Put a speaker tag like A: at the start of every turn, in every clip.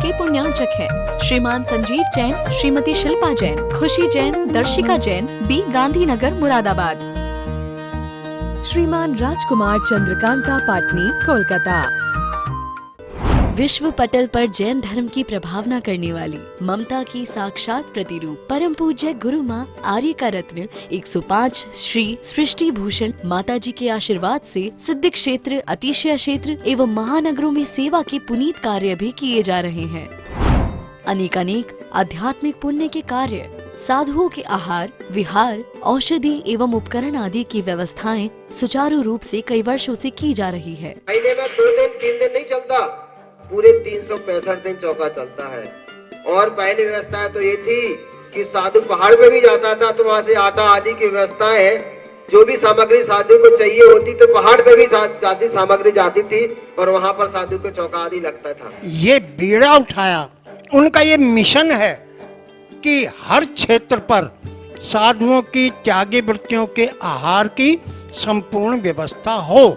A: के पुण्यार्चक हैं। श्रीमान संजीव जैन, श्रीमती शिल्पा जैन, खुशी जैन, दर्शिका जैन, बी गांधीनगर, मुरादाबाद। श्रीमान राजकुमार चंद्रकांता पाटनी, कोलकाता। विश्व पटल पर जैन धर्म की प्रभावना करने वाली ममता की साक्षात प्रतिरूप परम पूज्य गुरु माँ आर्य का रत्न 105 श्री सृष्टि भूषण माता जी के आशीर्वाद से सिद्ध क्षेत्र, अतिशय क्षेत्र एवं महानगरों में सेवा के पुनीत कार्य भी किए जा रहे हैं। अनेकानेक आध्यात्मिक पुण्य के कार्य, साधुओं के आहार, विहार, औषधि एवं उपकरण आदि की व्यवस्थाएं सुचारू रूप से कई वर्षों से की जा रही है।
B: महीने में 2 दिन 3 दिन नहीं चलता, पूरे 365 दिन चौका चलता है। और पहली व्यवस्था तो ये थी कि साधु पहाड़ पे भी जाता था तो वहाँ से आटा आदि की व्यवस्था है, जो भी सामग्री साधु को चाहिए होती तो पहाड़ पे भी जाती सामग्री जाती थी और वहाँ पर साधु को चौका आदि लगता था।
C: ये बीड़ा उठाया, उनका ये मिशन है कि हर क्षेत्र पर साधुओं की त्यागी वृत्तियों के आहार की संपूर्ण व्यवस्था हो।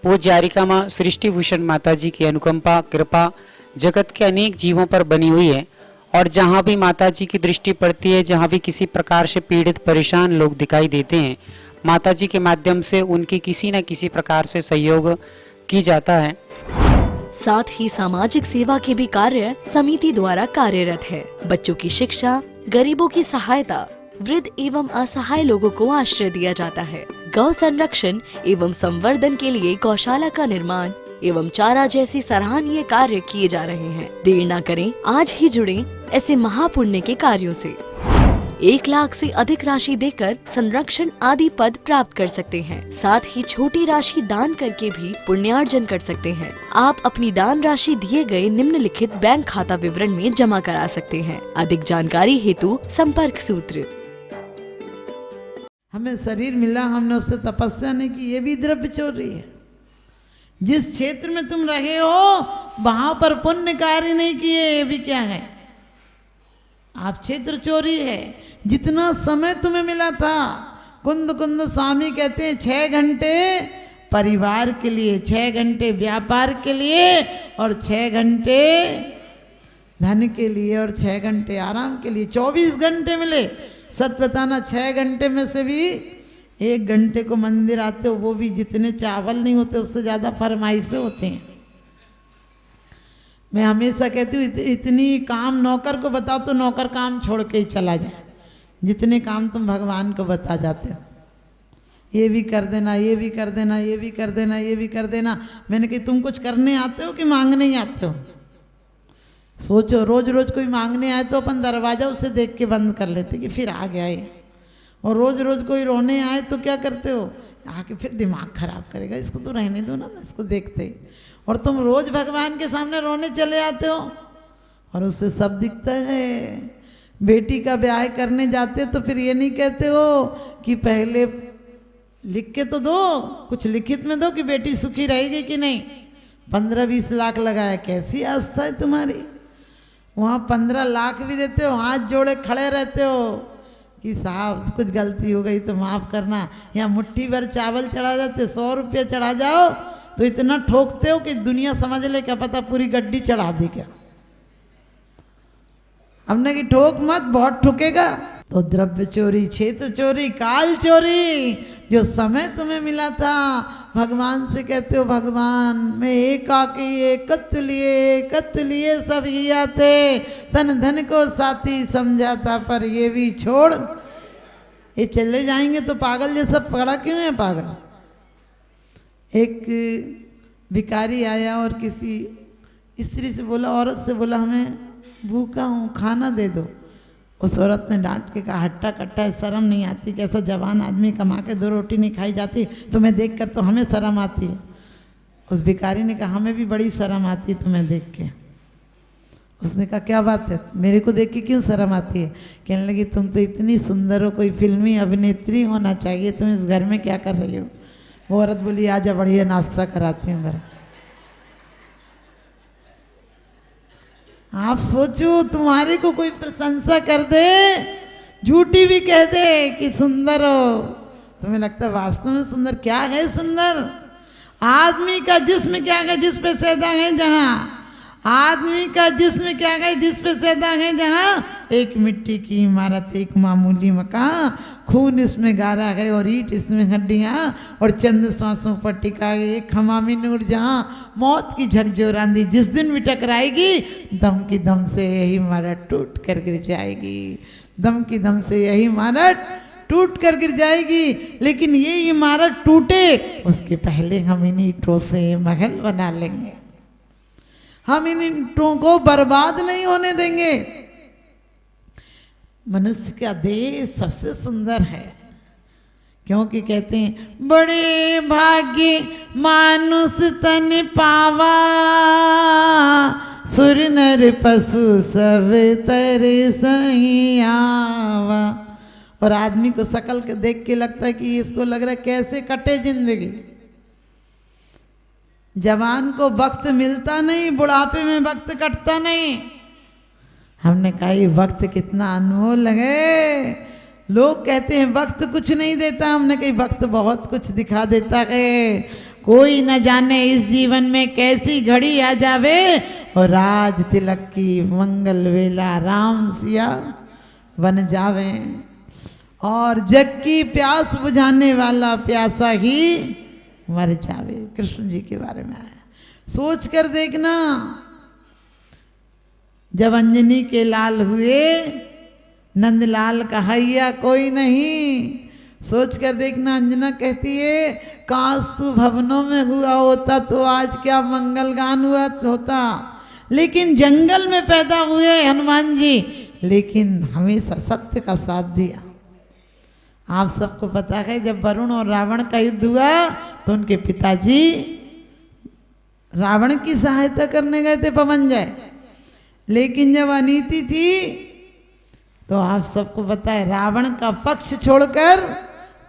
D: पूज्य आर्यिका माँ सृष्टि भूषण माता जी की अनुकंपा कृपा जगत के अनेक जीवों पर बनी हुई है और जहाँ भी माता जी की दृष्टि पड़ती है, जहाँ भी किसी प्रकार से पीड़ित परेशान लोग दिखाई देते हैं, माता जी के माध्यम से उनकी किसी न किसी प्रकार से सहयोग की जाता है।
A: साथ ही सामाजिक सेवा के भी कार्य समिति द्वारा कार्यरत है। बच्चों की शिक्षा, गरीबों की सहायता, वृद्ध एवं असहाय लोगों को आश्रय दिया जाता है। गौ संरक्षण एवं संवर्धन के लिए गौशाला का निर्माण एवं चारा जैसी सराहनीय कार्य किए जा रहे हैं। देर न करें, आज ही जुड़ें ऐसे महापुण्य के कार्यों से। 1 लाख से अधिक राशि देकर संरक्षण आदि पद प्राप्त कर सकते हैं। साथ ही छोटी राशि दान करके भी पुण्यार्जन कर सकते हैं। आप अपनी दान राशि दिए गए निम्नलिखित बैंक खाता विवरण में जमा करा सकते हैं। अधिक जानकारी हेतु संपर्क सूत्र।
E: हमें शरीर मिला, हमने उससे तपस्या नहीं की, ये भी द्रव्य चोरी है। जिस क्षेत्र में तुम रहे हो वहां पर पुण्य कार्य नहीं किए, ये भी क्या है? आप क्षेत्र चोरी है। जितना समय तुम्हें मिला था, कुंद कुंद स्वामी कहते हैं 6 घंटे परिवार के लिए, 6 घंटे व्यापार के लिए और 6 घंटे धन के लिए और 6 घंटे आराम के लिए, 24 घंटे मिले। सच बताना, 6 घंटे में से भी 1 घंटे को मंदिर आते हो, वो भी जितने चावल नहीं होते उससे ज़्यादा फरमाइशें होते हैं। मैं हमेशा कहती हूँ इतनी काम नौकर को बताओ तो नौकर काम छोड़ के ही चला जाए, जितने काम तुम भगवान को बता जाते हो। ये भी कर देना, ये भी कर देना, ये भी कर देना, ये भी कर देना। मैंने कही तुम कुछ करने आते हो कि मांगने ही आते हो? सोचो, रोज रोज कोई मांगने आए तो अपन दरवाजा उसे देख के बंद कर लेते कि फिर आ गया ये, और रोज रोज कोई रोने आए तो क्या करते हो? आके फिर दिमाग खराब करेगा, इसको तो रहने दो ना, इसको देखते ही। और तुम रोज भगवान के सामने रोने चले आते हो और उससे सब दिखता है। बेटी का ब्याह करने जाते तो फिर ये नहीं कहते हो कि पहले लिख के तो दो, कुछ लिखित में दो कि बेटी सुखी रहेगी कि नहीं। 15-20 लाख लगाया, कैसी आस्था है तुम्हारी? वहाँ 15 लाख भी देते हो, हाथ जोड़े खड़े रहते हो कि साहब कुछ गलती हो गई तो माफ़ करना। यहाँ मुट्ठी भर चावल चढ़ा जाते, 100 रुपये चढ़ा जाओ तो इतना ठोकते हो कि दुनिया समझ ले, क्या पता पूरी गड्डी चढ़ा दी क्या। हमने कि ठोक मत, बहुत ठुकेगा। तो द्रव्य चोरी, क्षेत्र चोरी, काल चोरी। जो समय तुम्हें मिला था भगवान से कहते हो भगवान मैं एकाकी एकत्व लिए सब ही आते, तन धन को साथी समझाता पर ये भी छोड़। ये चले जाएंगे तो पागल जैसा पड़ा क्यों है पागल? एक भिखारी आया और किसी स्त्री से बोला, औरत से बोला हमें भूखा हूँ खाना दे दो। उस औरत ने डांट के कहा हट्टा कट्टा है, शर्म नहीं आती? कैसा जवान आदमी कमा के 2 रोटी नहीं खाई जाती, तुम्हें देख कर तो हमें शर्म आती है। उस भिखारी ने कहा हमें भी बड़ी शर्म आती है तुम्हें देख के। उसने कहा क्या बात है, मेरे को देख के क्यों शर्म आती है? कहने लगी तुम तो इतनी सुंदर हो, कोई फिल्मी अभिनेत्री होना चाहिए, तुम इस घर में क्या कर रही हो? वो औरत बोली आजा बढ़िया नाश्ता कराती हूँ घर। आप सोचो तुम्हारे को कोई प्रशंसा कर दे, झूठी भी कह दे कि सुंदर हो, तुम्हें लगता है वास्तव में सुंदर? क्या है सुंदर? आदमी का जिस्म क्या है जिस पे सैदा है जहाँ, आदमी का जिस्म क्या है, जिस पे सैदा है जहाँ एक मिट्टी की इमारत, एक मामूली मकान, खून इसमें गारा है और ईंट इसमें हड्डियाँ और चंद सांसों पर टिका है एक हमामी नूर जहाँ मौत की झकझोर आंधी जिस दिन भी टकराएगी दम की दम से यही इमारत टूट कर गिर जाएगी, दम की दम से यही इमारत टूट कर गिर जाएगी। लेकिन ये इमारत टूटे उसके पहले हम इन ईंटों से महल बना लेंगे, हम इन ईंटों को बर्बाद नहीं होने देंगे। मनुष्य का देह सबसे सुंदर है, क्योंकि कहते हैं बड़े भाग्य मानुष तन पावा, सुर नर पशु सब तरे सही आवा। और आदमी को शकल के देख के लगता है कि इसको लग रहा है कैसे कटे जिंदगी। जवान को वक्त मिलता नहीं, बुढ़ापे में वक्त कटता नहीं। हमने कहा ये वक्त कितना अनमोल है। लोग कहते हैं वक्त कुछ नहीं देता, हमने कहा वक्त बहुत कुछ दिखा देता है। कोई न जाने इस जीवन में कैसी घड़ी आ जावे और राज तिलक की मंगल वेला राम सिया बन जावे और जग की प्यास बुझाने वाला प्यासा ही मर जावे। कृष्ण जी के बारे में आया, सोच कर देखना। जब अंजनी के लाल हुए नंदलाल कहैया कोई नहीं, सोच कर देखना। अंजना कहती है काश तू भवनों में हुआ होता तो आज क्या मंगल गान हुआ होता। लेकिन जंगल में पैदा हुए हनुमान जी, लेकिन हमेशा सत्य का साथ दिया। आप सबको पता है जब वरुण और रावण का युद्ध हुआ तो उनके पिताजी रावण की सहायता करने गए थे पवनजय, लेकिन जब अनीति थी तो आप सबको पता है रावण का पक्ष छोड़कर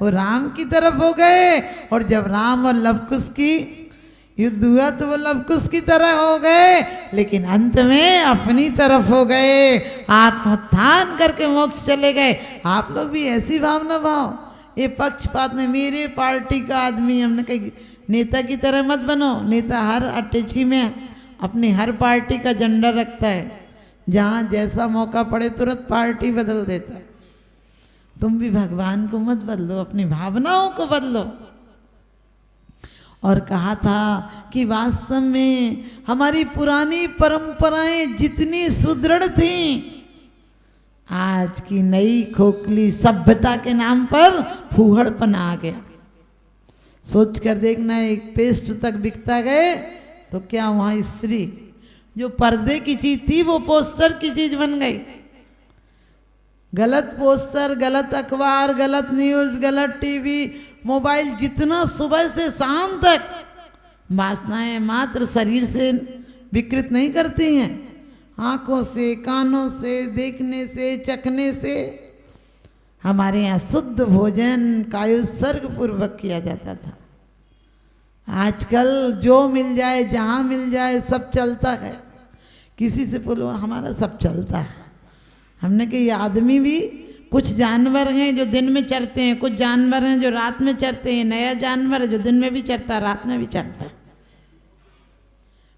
E: वो राम की तरफ हो गए। और जब राम और लवकुश की युद्ध हुआ तो वो लवकुश की तरह हो गए, लेकिन अंत में अपनी तरफ हो गए, आत्मोत्थान करके मोक्ष चले गए। आप लोग भी ऐसी भावना भाव। ये पक्षपात में मेरे पार्टी का आदमी, हमने कही नेता की तरह मत बनो। नेता हर अटैची में अपनी हर पार्टी का झंडा रखता है, जहाँ जैसा मौका पड़े तुरंत पार्टी बदल देता है। तुम भी भगवान को मत बदलो, अपनी भावनाओं को बदलो। और कहा था कि वास्तव में हमारी पुरानी परंपराएं जितनी सुदृढ़ थीं, आज की नई खोखली सभ्यता के नाम पर फूहड़पन आ गया। सोच कर देखना, एक पेस्ट तक बिकता है तो क्या वहाँ स्त्री जो पर्दे की चीज थी वो पोस्टर की चीज बन गई। गलत पोस्टर, गलत अखबार, गलत न्यूज़, गलत टीवी, मोबाइल, जितना सुबह से शाम तक वासनाएं मात्र शरीर से विकृत नहीं करती हैं, आँखों से, कानों से, देखने से, चखने से। हमारे यहाँ शुद्ध भोजन कायोत्सर्ग पूर्वक किया जाता था। आजकल जो मिल जाए, जहाँ मिल जाए, सब चलता है। किसी से बोलो हमारा सब चलता है। हमने कहा ये आदमी भी, कुछ जानवर हैं जो दिन में चरते हैं, कुछ जानवर हैं जो रात में चरते हैं। नया जानवर है जो दिन में भी चरता है, रात में भी चरता है।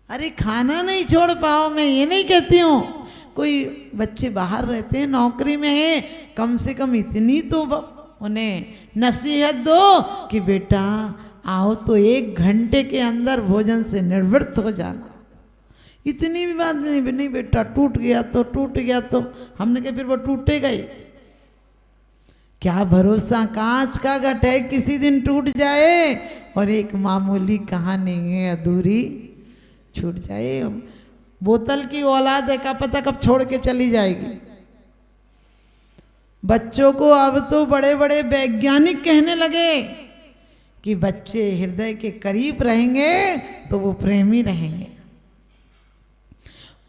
E: अरे खाना नहीं छोड़ पाओ, मैं ये नहीं कहती हूँ। कोई बच्चे बाहर रहते हैं, नौकरी में है, कम से कम इतनी तो उन्हें नसीहत दो कि बेटा आओ तो 1 घंटे के अंदर भोजन से निवृत्त हो जाना। इतनी भी बात नहीं बेटा टूट गया तो टूट गया तो। हमने कहा फिर वो टूटेगा ही। क्या भरोसा, कांच का घट है, किसी दिन टूट जाए और एक मामूली कहानी है अधूरी छूट जाए। बोतल की औलाद है, का पता कब छोड़ के चली जाएगी। बच्चों को अब तो बड़े बड़े वैज्ञानिक कहने लगे कि बच्चे हृदय के करीब रहेंगे तो वो प्रेमी रहेंगे।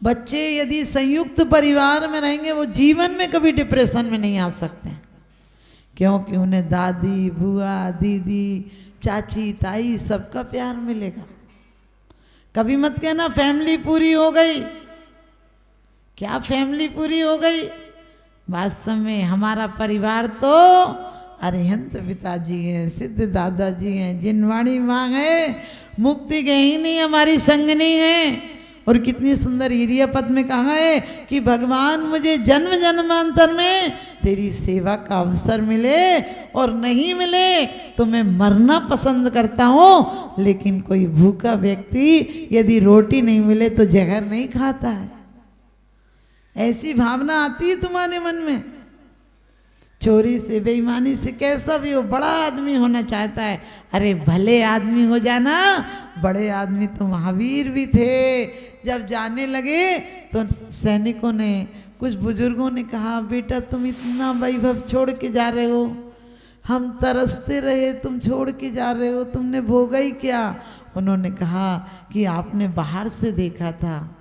E: बच्चे यदि संयुक्त परिवार में रहेंगे वो जीवन में कभी डिप्रेशन में नहीं आ सकते, क्योंकि उन्हें दादी, बुआ, दीदी, चाची, ताई सबका प्यार मिलेगा। कभी मत कहना फैमिली पूरी हो गई। क्या फैमिली पूरी हो गई? वास्तव में हमारा परिवार तो अरिहंत पिताजी हैं, सिद्ध दादाजी हैं, जिनवाणी माँ है, मुक्ति गहिनी हमारी संगनी है। और कितनी सुंदर इरियापद में कहा है कि भगवान मुझे जन्म जन्मांतर में तेरी सेवा का अवसर मिले और नहीं मिले तो मैं मरना पसंद करता हूँ, लेकिन कोई भूखा व्यक्ति यदि रोटी नहीं मिले तो जहर नहीं खाता है। ऐसी भावना आती है तुम्हारे मन में। चोरी से, बेईमानी से, कैसा भी हो, बड़ा आदमी होना चाहता है। अरे भले आदमी हो जाना। बड़े आदमी तो महावीर भी थे। जब जाने लगे तो सैनिकों ने, कुछ बुजुर्गों ने कहा, बेटा तुम इतना वैभव छोड़ के जा रहे हो, हम तरसते रहे, तुम छोड़ के जा रहे हो, तुमने भोगा ही क्या? उन्होंने कहा कि आपने बाहर से देखा था,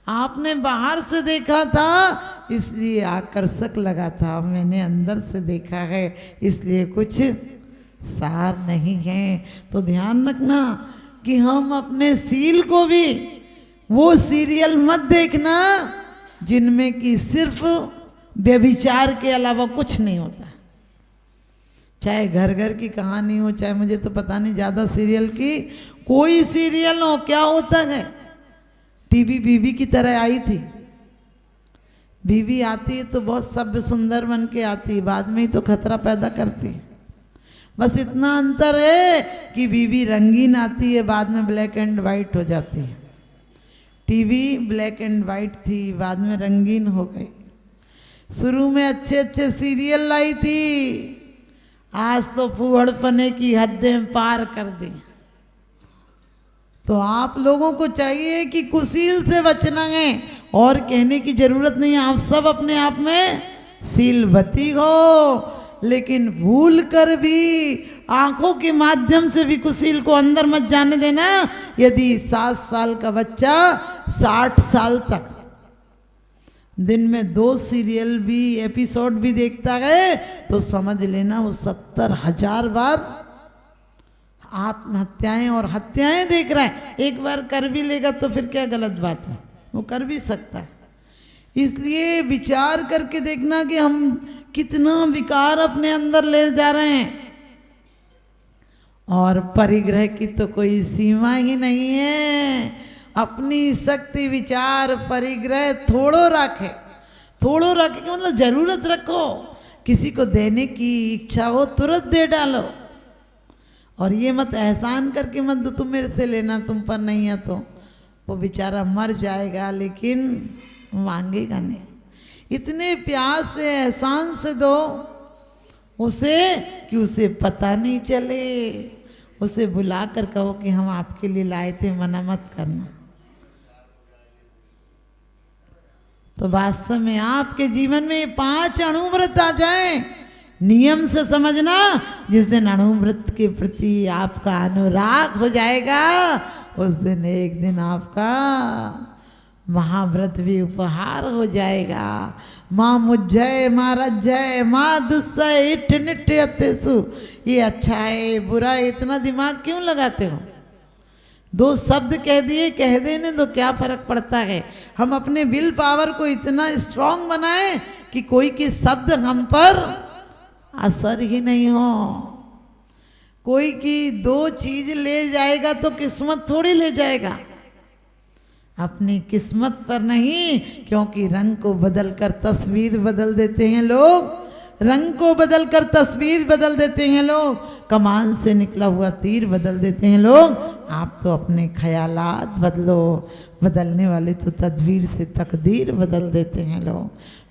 E: आपने बाहर से देखा था इसलिए आकर्षक लगा था, मैंने अंदर से देखा है इसलिए कुछ सार नहीं है। तो ध्यान रखना कि हम अपने सील को भी, वो सीरियल मत देखना जिनमें कि सिर्फ व्यभिचार के अलावा कुछ नहीं होता। चाहे घर घर की कहानी हो, चाहे मुझे तो पता नहीं ज़्यादा सीरियल की, कोई सीरियल हो, क्या होता है, टीवी बीवी की तरह आई थी। बीवी आती है तो बहुत सभ्य सुंदर बन के आती है, बाद में ही तो खतरा पैदा करती है। बस इतना अंतर है कि बीवी रंगीन आती है, बाद में ब्लैक एंड वाइट हो जाती है। टीवी ब्लैक एंड वाइट थी, बाद में रंगीन हो गई। शुरू में अच्छे अच्छे सीरियल लाई थी, आज तो फूहड़पने की हदें पार कर दी। तो आप लोगों को चाहिए कि कुशील से बचना है, और कहने की जरूरत नहीं है, आप सब अपने आप में सीलवती हो, लेकिन भूल कर भी आंखों के माध्यम से भी कुशील को अंदर मत जाने देना। यदि 7 साल का बच्चा 60 साल तक दिन में 2 सीरियल भी, एपिसोड भी देखता है तो समझ लेना वो 70,000 बार आत्महत्याएं और हत्याएं देख रहा है। एक बार कर भी लेगा तो फिर क्या गलत बात है, वो कर भी सकता है। इसलिए विचार करके देखना कि हम कितना विकार अपने अंदर ले जा रहे हैं। और परिग्रह की तो कोई सीमा ही नहीं है। अपनी शक्ति, विचार, परिग्रह थोड़ो रखे, थोड़ो रखे कि मतलब जरूरत रखो, किसी को देने की इच्छा हो तुरंत दे डालो। और ये मत एहसान करके मत दो, तुम मेरे से लेना, तुम पर नहीं है तो वो बेचारा मर जाएगा लेकिन मांगेगा नहीं। इतने प्यार से, एहसान से दो उसे कि उसे पता नहीं चले। उसे बुला कर कहो कि हम आपके लिए लाए थे, मना मत करना। तो वास्तव में आपके जीवन में 5 अणुव्रत आ जाएं, नियम से समझना। जिस दिन अणुव्रत के प्रति आपका अनुराग हो जाएगा, उस दिन एक दिन आपका महाव्रत भी उपहार हो जाएगा। माँ मुज्जय, माँ रज्जय, माँ दुस्सय, इठ निठ अत्यसु। ये अच्छा है, बुरा है, इतना दिमाग क्यों लगाते हो? 2 शब्द कह दिए, कह देने दो, क्या फर्क पड़ता है। हम अपने विल पावर को इतना स्ट्रांग बनाएं कि कोई के शब्द हम पर असर ही नहीं हो। कोई की 2 चीज ले जाएगा तो किस्मत थोड़ी ले जाएगा, अपनी किस्मत पर नहीं। क्योंकि रंग को बदलकर तस्वीर बदल देते हैं लोग, रंग को बदलकर तस्वीर बदल देते हैं लोग, कमान से निकला हुआ तीर बदल देते हैं लोग। आप तो अपने ख्यालात बदलो, बदलने वाले तो तदबीर से तकदीर बदल देते हैं लोग,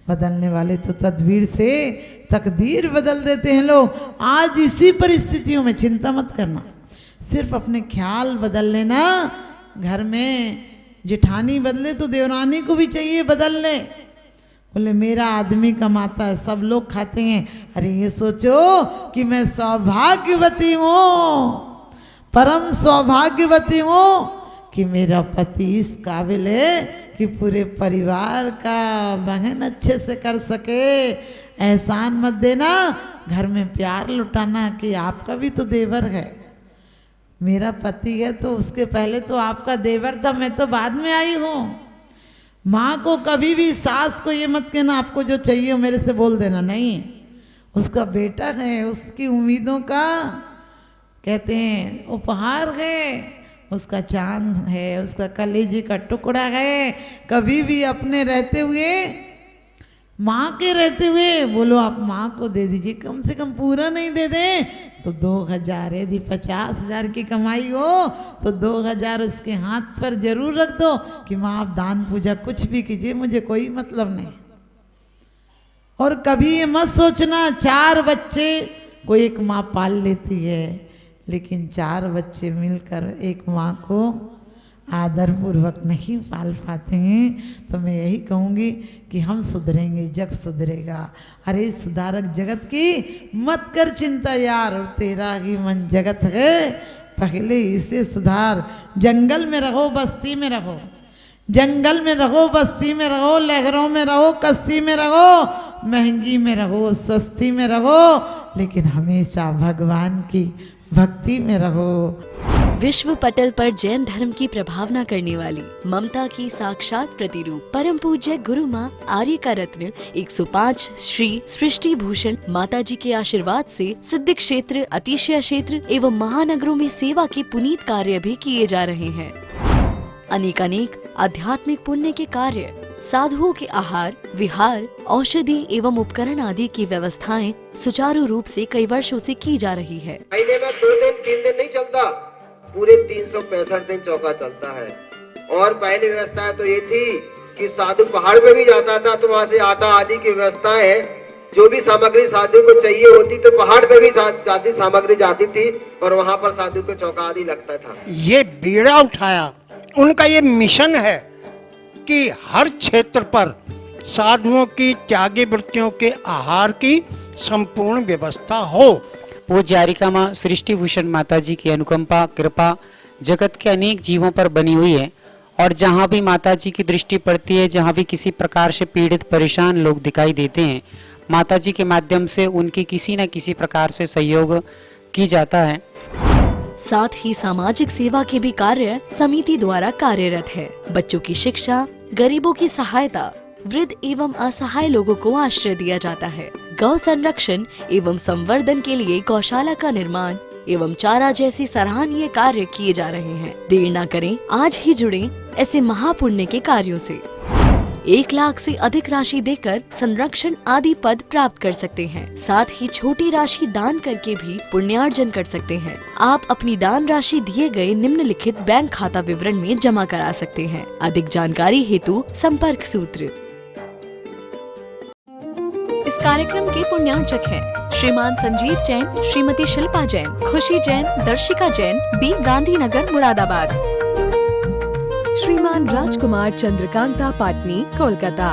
E: बदलने वाले तो तदबीर से तकदीर बदल देते हैं लोग। आज इसी परिस्थितियों में चिंता मत करना, सिर्फ अपने ख्याल बदल लेना। घर में जेठानी बदले तो देवरानी को भी चाहिए बदल ले। बोले मेरा आदमी कमाता है, सब लोग खाते हैं। अरे ये सोचो कि मैं सौभाग्यवती हूँ, परम सौभाग्यवती हूँ कि मेरा पति इस काबिल है कि पूरे परिवार का वहन अच्छे से कर सके। एहसान मत देना, घर में प्यार लुटाना कि आपका भी तो देवर है। मेरा पति है तो उसके पहले तो आपका देवर था, मैं तो बाद में आई हूँ। माँ को कभी भी, सास को ये मत कहना आपको जो चाहिए वो मेरे से बोल देना, नहीं। उसका बेटा है, उसकी उम्मीदों का कहते हैं उपहार है, उसका चांद है, उसका कलेजे का टुकड़ा है। कभी भी अपने रहते हुए, माँ के रहते हुए बोलो आप माँ को दे दीजिए, कम से कम पूरा नहीं दे दें तो 2000, यदि 50,000 की कमाई हो तो 2000 उसके हाथ पर जरूर रख दो कि माँ आप दान पूजा कुछ भी कीजिए, मुझे कोई मतलब नहीं। और कभी ये मत सोचना 4 बच्चे को एक माँ पाल लेती है, लेकिन 4 बच्चे मिलकर एक माँ को आदर पूर्वक नहीं पाल पाते हैं। तो मैं यही कहूँगी कि हम सुधरेंगे, जग सुधरेगा। अरे सुधारक जगत की मत कर चिंता यार, और तेरा ही मन जगत है, पहले इसे सुधार। जंगल में रहो, बस्ती में रहो, जंगल में रहो, बस्ती में रहो, लहरों में रहो, कश्ती में रहो, महंगी में रहो, सस्ती में रहो, लेकिन हमेशा भगवान की भक्ति में रहो।
A: विश्व पटल पर जैन धर्म की प्रभावना करने वाली ममता की साक्षात प्रतिरूप परम पूज्य गुरु माँ आर्य का रत्न 105 श्री सृष्टि भूषण माता जी के आशीर्वाद से सिद्ध क्षेत्र, अतिशय क्षेत्र एवं महानगरों में सेवा के पुनीत कार्य भी किए जा रहे हैं। अनेक आध्यात्मिक पुण्य के कार्य, साधुओं के आहार, विहार, औषधि एवं उपकरण आदि की व्यवस्थाएं सुचारू रूप से कई वर्षों से की जा रही है।
B: महीने में 2 दिन 3 दिन नहीं चलता, पूरे 365 दिन चौका चलता है। और पहली व्यवस्था तो ये थी कि साधु पहाड़ पे भी जाता था तो वहाँ से आटा आदि की व्यवस्था है, जो भी सामग्री साधु को चाहिए होती तो पहाड़ पे भी जाती सामग्री जाती थी और वहाँ पर साधु को चौका आदि लगता था।
C: ये बीड़ा उठाया, उनका ये मिशन है कि हर क्षेत्र पर साधुओं की त्यागी वृत्तियों के आहार की संपूर्ण व्यवस्था हो।
D: पूज्य आरिका माँ सृष्टि भूषण माता जी की अनुकंपा कृपा जगत के अनेक जीवों पर बनी हुई है, और जहाँ भी माता जी की दृष्टि पड़ती है, जहाँ भी किसी प्रकार से पीड़ित परेशान लोग दिखाई देते हैं, माता जी के माध्यम से उनकी किसी न किसी प्रकार से सहयोग की जाता है।
A: साथ ही सामाजिक सेवा के भी कार्य समिति द्वारा कार्यरत है। बच्चों की शिक्षा, गरीबों की सहायता, वृद्ध एवं असहाय लोगों को आश्रय दिया जाता है। गौ संरक्षण एवं संवर्धन के लिए गौशाला का निर्माण एवं चारा जैसे सराहनीय कार्य किए जा रहे हैं। देर न करें, आज ही जुड़ें ऐसे महापुण्य के कार्यों से। 1 लाख से अधिक राशि देकर संरक्षण आदि पद प्राप्त कर सकते हैं। साथ ही छोटी राशि दान करके भी पुण्यार्जन कर सकते हैं। आप अपनी दान राशि दिए गए निम्नलिखित बैंक खाता विवरण में जमा करा सकते हैं। अधिक जानकारी हेतु संपर्क सूत्र। इस कार्यक्रम के पुण्यार्चक हैं श्रीमान संजीव जैन, श्रीमती शिल्पा जैन, खुशी जैन, दर्शिका जैन, बी गांधीनगर, मुरादाबाद। श्रीमान राजकुमार चंद्रकांता पाटनी, कोलकाता।